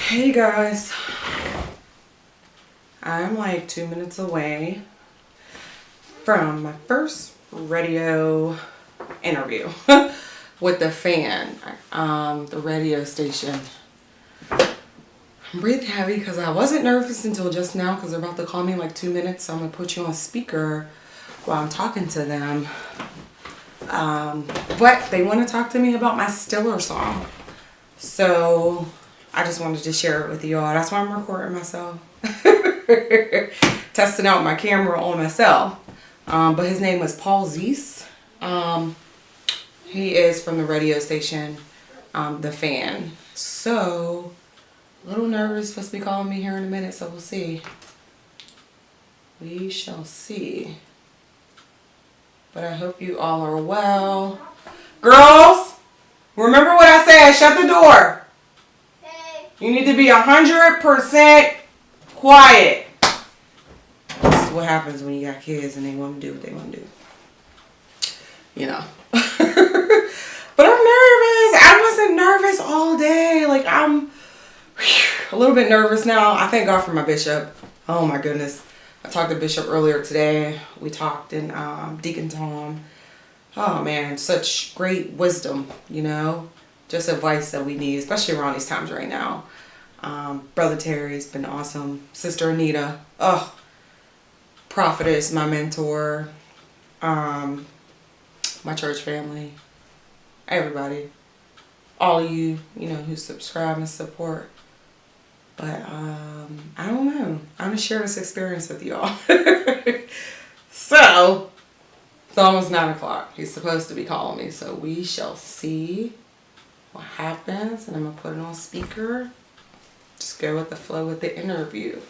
Hey guys, I'm like 2 minutes away from my first radio interview with the fan, the radio station. I'm breathing heavy because I wasn't nervous until just now because they're about to call me in like 2 minutes, so I'm going to put you on speaker while I'm talking to them. But they want to talk to me about my Stiller song. So I just wanted to share it with you all. That's why I'm recording myself. Testing out my camera on myself. But his name was Paul Zeese. He is from the radio station, The Fan. So, a little nervous. Supposed to be calling me here in a minute, so we'll see. We shall see. But I hope you all are well. Girls, remember what I said. Shut the door. You need to be 100% quiet. This is what happens when you got kids and they want to do what they want to do. You know. But I'm nervous. I wasn't nervous all day. Like, I'm a little bit nervous now. I thank God for my bishop. Oh, my goodness. I talked to Bishop earlier today. We talked in Deacon Tom. Oh, man. Such great wisdom, you know. Just advice that we need, especially around these times right now. Brother Terry's been awesome. Sister Anita, Prophetess, my mentor, my church family, everybody, all of you, you know, who subscribe and support. But I don't know. I'm gonna share this experience with y'all. So it's almost 9 o'clock. He's supposed to be calling me, so we shall see what happens, and I'm gonna put it on speaker. Just go with the flow with the interview.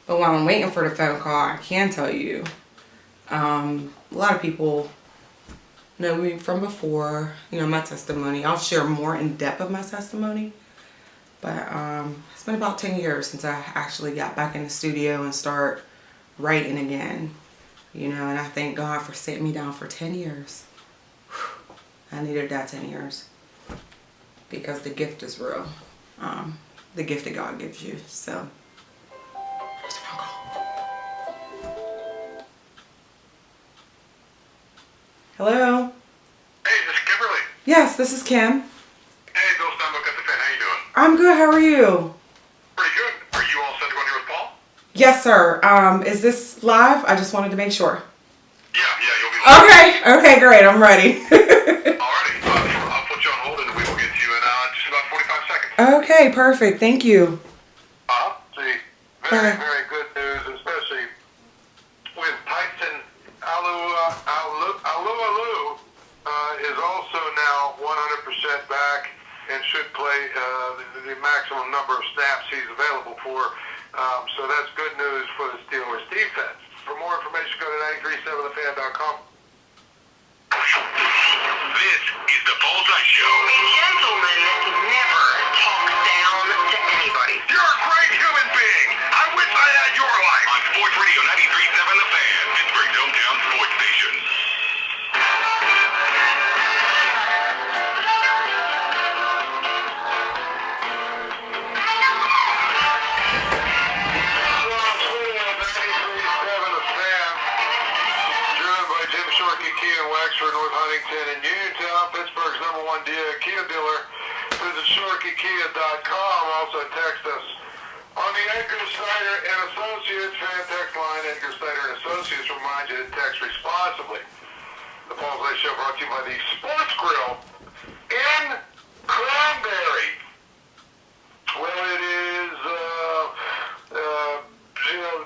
But while I'm waiting for the phone call, I can tell you, a lot of people know me from before, you know, my testimony. I'll share more in depth of my testimony. But it's been about 10 years since I actually got back in the studio and start writing again. You know, and I thank God for sitting me down for 10 years. I needed that 10 years. Because the gift is real. The gift that God gives you. So, here's the phone call. Hello? Hey, this is Kimberly. Yes, this is Kim. Hey, Bill Steinbeck at the Fan. How you doing? I'm good. How are you? Pretty good. Are you all set to go in here with Paul? Yes, sir. Is this live? I just wanted to make sure. Yeah, you'll be live. Okay, great. I'm ready. Alrighty. I'll put you on hold and we will get to you in just about 45 seconds. Okay, perfect. Thank you. See, very good news, especially with Tyson Alualu is also now 100% back and should play the maximum number of snaps he's available for. So that's good news for the Steelers defense. For more information, go to 937thefan.com. This is the Bullseye Show. A gentleman never talks down to anybody. You're a great human being. I wish I had your life. On Sports Radio 93.7 The Fan, Pittsburgh's hometown sports station. North Huntington and Uniontown, Pittsburgh's #1 Kia dealer. Visit ShoreKeyKia.com. Also text us on the Edgar Snyder and Associates fan text line. Edgar Snyder and Associates remind you to text responsibly. The Paul's Light Show brought to you by the Sports Grill in Cranberry. Well, it is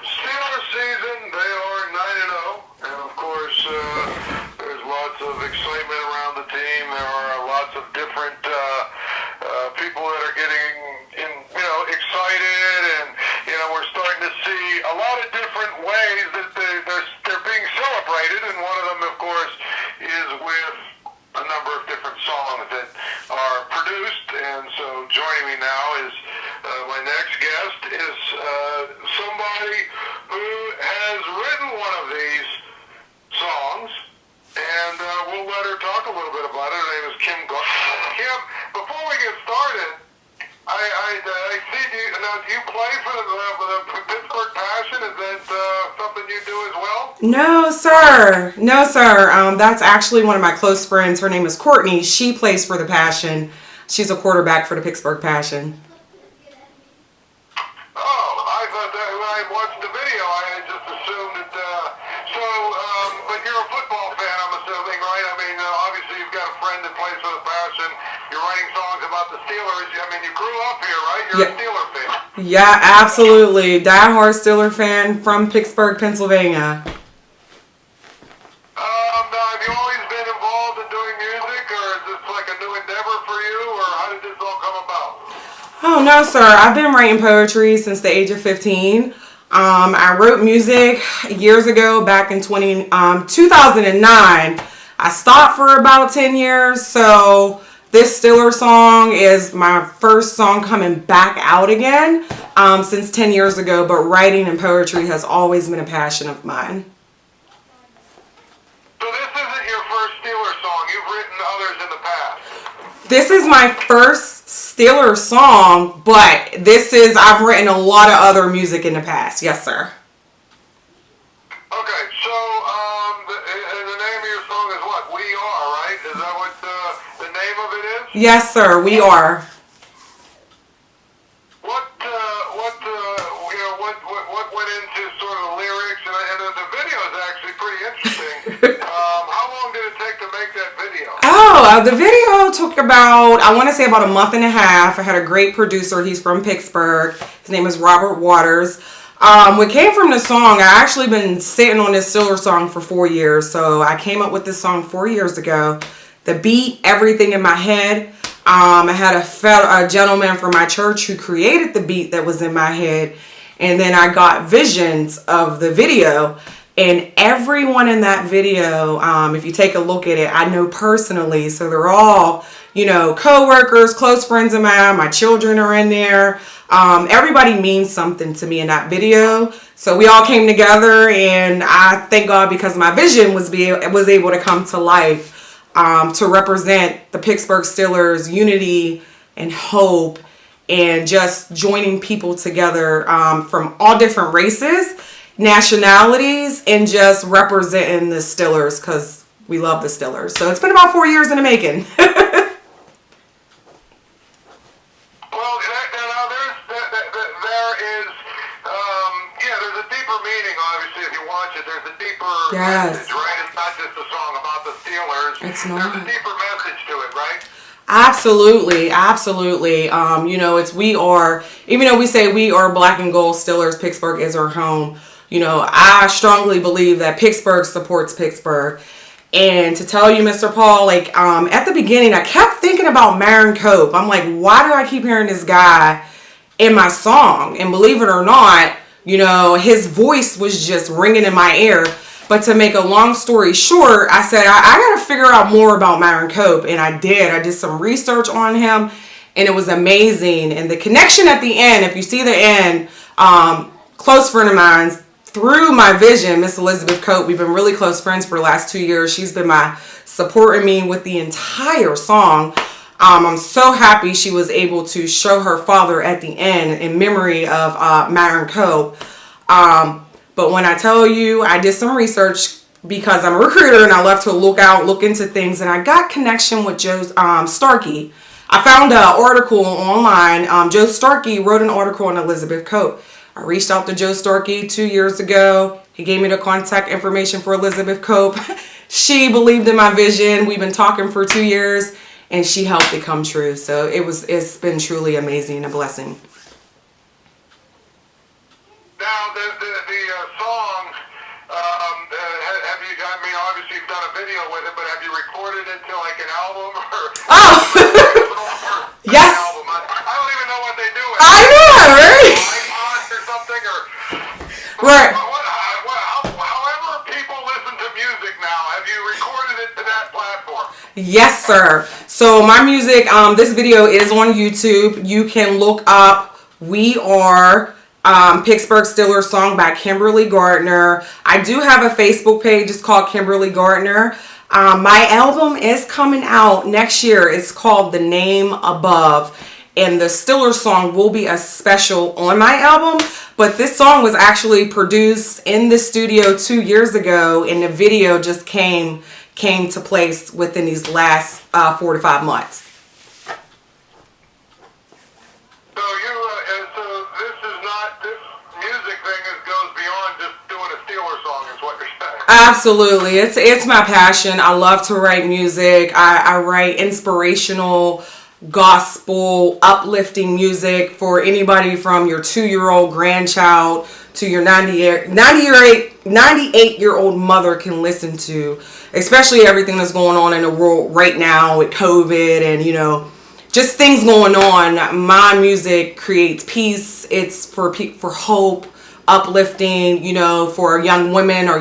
Steelers season. They are 9-0, and of course there's lots of excitement around the team. There are lots of different people that are getting excited, and we're starting to see a lot of different ways that they're being celebrated, and one of them, of course, is with a number of different songs that are produced. And so joining me now is my next guest is somebody who has written one of these songs, and we'll let her talk a little bit about it. Her name is Kim. Kim, before we get started, I see do you play for the Pittsburgh Passion? Is that something you do as well? No, sir. No, sir. That's actually one of my close friends. Her name is Courtney. She plays for the Passion. She's a quarterback for the Pittsburgh Passion. Oh, I thought that when I watched the video, I just assumed that. But you're a football fan, I'm assuming, right? I mean, obviously you've got a friend that plays for the Passion. You're writing songs about the Steelers. I mean, you grew up here, right? You're a Steeler fan. Yeah, absolutely. Die-hard Steeler fan from Pittsburgh, Pennsylvania. Now, have you always been involved in doing music, or is this like a new endeavor for you, or how did this all come about? Oh, no, sir. I've been writing poetry since the age of 15. I wrote music years ago, back in 2009. I stopped for about 10 years, so this Steeler song is my first song coming back out again since 10 years ago, but writing and poetry has always been a passion of mine. So this isn't your first Steeler song. You've written others in the past. This is my first Steeler song, but I've written a lot of other music in the past. Yes, sir. Okay, so the name of your song is what? We Are, right? Is that what the name of it is? Yes, sir. We are. What went into sort of the lyrics, and the video is actually pretty interesting. How long did it take to make that video? Oh, the video took about, I want to say about a month and a half. I had a great producer. He's from Pittsburgh. His name is Robert Waters. What came from the song, I actually been sitting on this Steeler song for 4 years. So I came up with this song 4 years ago. The beat, everything in my head. I had a gentleman from my church who created the beat that was in my head. And then I got visions of the video. And everyone in that video, if you take a look at it, I know personally. So they're all, co-workers, close friends of mine. My children are in there. Everybody means something to me in that video. So we all came together, and I thank God because my vision was able to come to life to represent the Pittsburgh Steelers' unity and hope, and just joining people together from all different races, nationalities, and just representing the Steelers because we love the Steelers. So it's been about 4 years in the making. There's a deeper meaning, obviously, if you watch it. There's a deeper message, right? It's not just a song about the Steelers. It's not. There's a deeper message to it, right? Absolutely, absolutely. It's we are, even though we say we are black and gold Steelers, Pittsburgh is our home. I strongly believe that Pittsburgh supports Pittsburgh. And to tell you, Mr. Paul, at the beginning, I kept thinking about Marin Cope. I'm like, why do I keep hearing this guy in my song? And believe it or not, his voice was just ringing in my ear. But to make a long story short, I said, I got to figure out more about Marin Cope. And I did. I did some research on him, and it was amazing. And the connection at the end, if you see the end, close friend of mine, through my vision, Miss Elizabeth Cope, we've been really close friends for the last 2 years. She's been supporting me with the entire song. I'm so happy she was able to show her father at the end in memory of Marin Cope. But when I tell you, I did some research because I'm a recruiter and I love to look into things, and I got connection with Joe Starkey. I found an article online. Joe Starkey wrote an article on Elizabeth Cope. I reached out to Joe Starkey 2 years ago. He gave me the contact information for Elizabeth Cope. She believed in my vision. We've been talking for 2 years, and she helped it come true. So it's been truly amazing and a blessing. Now, the song, have you, obviously you've done a video with it, but have you recorded it to like an album or? Oh! Yes! Album? I don't even know what they do. I know, right? iPods or something, or? Right. However people listen to music now, have you recorded it to that platform? Yes, sir. So my music, this video is on YouTube. You can look up We Are Pittsburgh Steelers song by Kimberly Gardner. I do have a Facebook page. It's called Kimberly Gardner. My album is coming out next year. It's called The Name Above. And the Stiller song will be a special on my album. But this song was actually produced in the studio 2 years ago. And the video just came to place within these last 4 to 5 months. So this is not, this music thing goes beyond just doing a Steeler song is what you're saying. Absolutely. It's my passion. I love to write music. I write inspirational, gospel, uplifting music for anybody from your 2-year-old grandchild to your 98-year-old mother can listen to, especially everything that's going on in the world right now with COVID and, you know, just things going on. My music creates peace. It's for hope, uplifting, you know, for young women or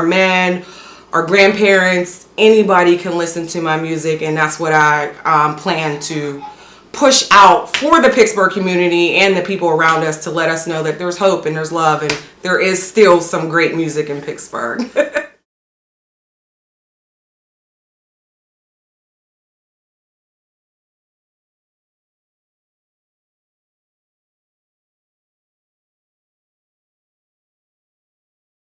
men or grandparents. Anybody can listen to my music, and that's what I plan to push out for the Pittsburgh community and the people around us, to let us know that there's hope and there's love and there is still some great music in Pittsburgh.